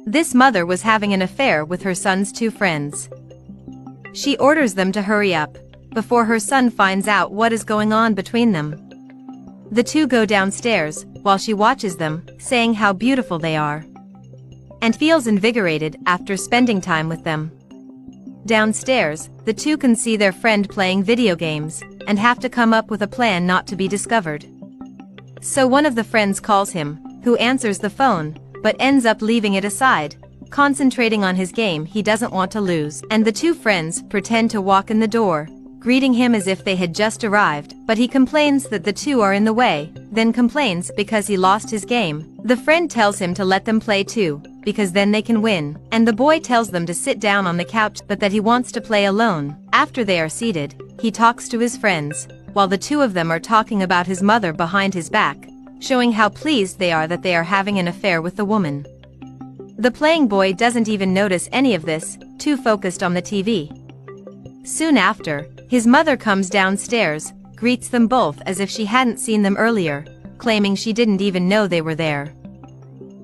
This mother was having an affair with her son's two friends. She orders them to hurry up, before her son finds out what is going on between them. The two go downstairs, while she watches them, saying how beautiful they are, and feels invigorated after spending time with them. Downstairs, the two can see their friend playing video games, and have to come up with a plan not to be discovered. So one of the friends calls him, who answers the phone, but ends up leaving it aside, concentrating on his game he doesn't want to lose. And the two friends pretend to walk in the door, greeting him as if they had just arrived, but he complains that the two are in the way, then complains because he lost his game. The friend tells him to let them play too, because then they can win, and the boy tells them to sit down on the couch but that he wants to play alone. After they are seated, he talks to his friends, while the two of them are talking about his mother behind his back, showing how pleased they are that they are having an affair with the woman. The playing boy doesn't even notice any of this, too focused on the TV. Soon after, his mother comes downstairs, greets them both as if she hadn't seen them earlier, claiming she didn't even know they were there.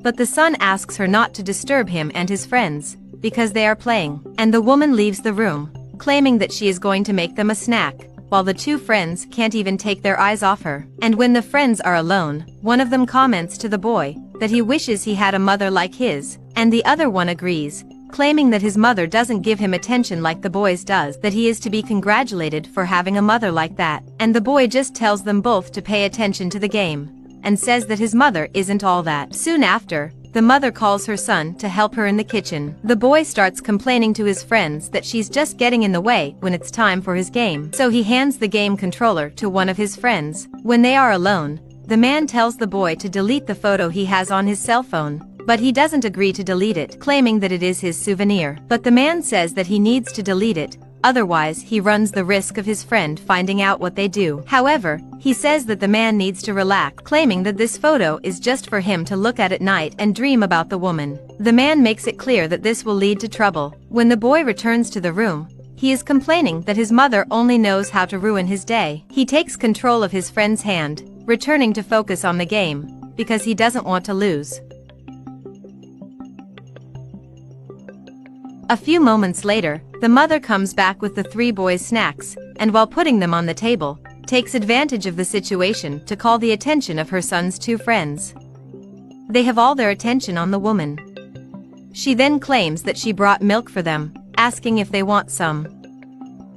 But the son asks her not to disturb him and his friends, because they are playing, and the woman leaves the room, claiming that she is going to make them a snack, while the two friends can't even take their eyes off her. And when the friends are alone, one of them comments to the boy that he wishes he had a mother like his, and the other one agrees, claiming that his mother doesn't give him attention like the boy's does, that he is to be congratulated for having a mother like that. And the boy just tells them both to pay attention to the game, and says that his mother isn't all that. Soon after, the mother calls her son to help her in the kitchen. The boy starts complaining to his friends that she's just getting in the way when it's time for his game. So he hands the game controller to one of his friends. When they are alone, the man tells the boy to delete the photo he has on his cell phone, but he doesn't agree to delete it, claiming that it is his souvenir. But the man says that he needs to delete it, otherwise he runs the risk of his friend finding out what they do. However, he says that the man needs to relax, claiming that this photo is just for him to look at night and dream about the woman. The man makes it clear that this will lead to trouble. When the boy returns to the room, he is complaining that his mother only knows how to ruin his day. He takes control of his friend's hand, returning to focus on the game, because he doesn't want to lose. A few moments later, the mother comes back with the three boys' snacks, and while putting them on the table, takes advantage of the situation to call the attention of her son's two friends. They have all their attention on the woman. She then claims that she brought milk for them, asking if they want some.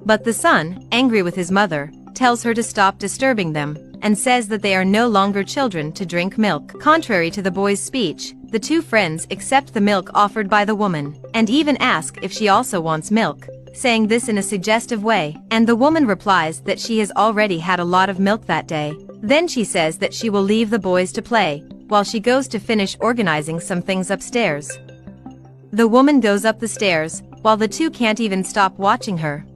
But the son, angry with his mother, tells her to stop disturbing them, and says that they are no longer children to drink milk. Contrary to the boy's speech, the two friends accept the milk offered by the woman, and even ask if she also wants milk, saying this in a suggestive way, and the woman replies that she has already had a lot of milk that day. Then she says that she will leave the boys to play, while she goes to finish organizing some things upstairs. The woman goes up the stairs, while the two can't even stop watching her.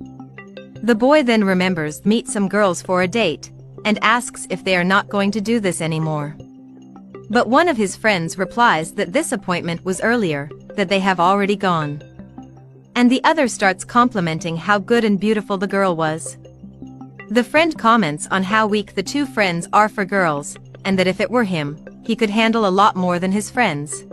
The boy then remembers to meet some girls for a date, and asks if they are not going to do this anymore. But one of his friends replies that this appointment was earlier, that they have already gone. And the other starts complimenting how good and beautiful the girl was. The friend comments on how weak the two friends are for girls, and that if it were him, he could handle a lot more than his friends.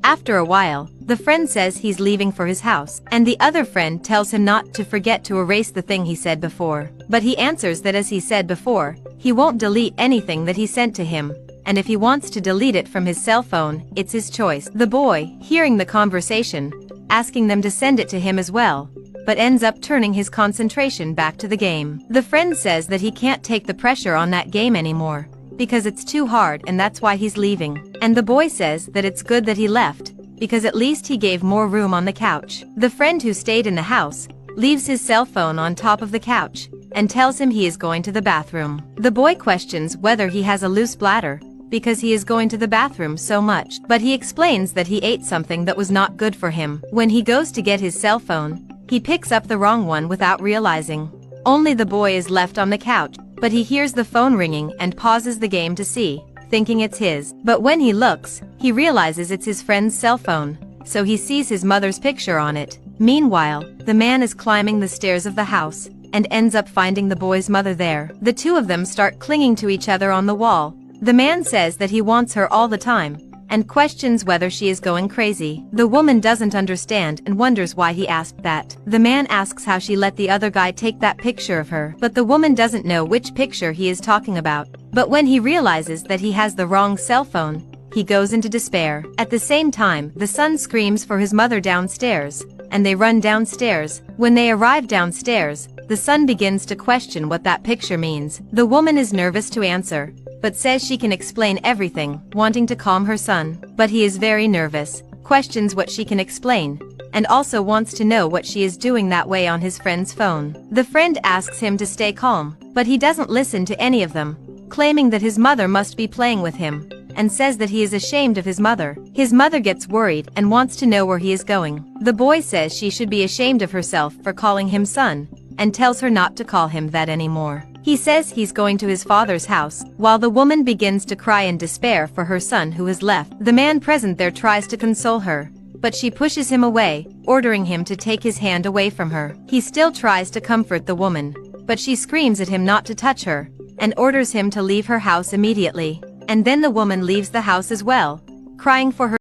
After a while, the friend says he's leaving for his house, and the other friend tells him not to forget to erase the thing he said before. But he answers that as he said before, he won't delete anything that he sent to him, and if he wants to delete it from his cell phone, it's his choice. The boy, hearing the conversation, asking them to send it to him as well, but ends up turning his concentration back to the game. The friend says that he can't take the pressure on that game anymore, because it's too hard and that's why he's leaving. And the boy says that it's good that he left, because at least he gave more room on the couch. The friend who stayed in the house leaves his cell phone on top of the couch, and tells him he is going to the bathroom. The boy questions whether he has a loose bladder, because he is going to the bathroom so much, but he explains that he ate something that was not good for him. When he goes to get his cell phone, he picks up the wrong one without realizing. Only the boy is left on the couch, but he hears the phone ringing and pauses the game to see, thinking it's his. But when he looks, he realizes it's his friend's cell phone, so he sees his mother's picture on it. Meanwhile, the man is climbing the stairs of the house, and ends up finding the boy's mother there. The two of them start clinging to each other on the wall. The man says that he wants her all the time, and questions whether she is going crazy. The woman doesn't understand and wonders why he asked that. The man asks how she let the other guy take that picture of her, but the woman doesn't know which picture he is talking about. But when he realizes that he has the wrong cell phone, he goes into despair. At the same time, the son screams for his mother downstairs, and they run downstairs. When they arrive downstairs, the son begins to question what that picture means. The woman is nervous to answer, but says she can explain everything, wanting to calm her son. But he is very nervous, questions what she can explain, and also wants to know what she is doing that way on his friend's phone. The friend asks him to stay calm, but he doesn't listen to any of them, claiming that his mother must be playing with him, and says that he is ashamed of his mother. His mother gets worried and wants to know where he is going. The boy says she should be ashamed of herself for calling him son, and tells her not to call him that anymore. He says he's going to his father's house, while the woman begins to cry in despair for her son who has left. The man present there tries to console her, but she pushes him away, ordering him to take his hand away from her. He still tries to comfort the woman, but she screams at him not to touch her, and orders him to leave her house immediately. And then the woman leaves the house as well, crying for her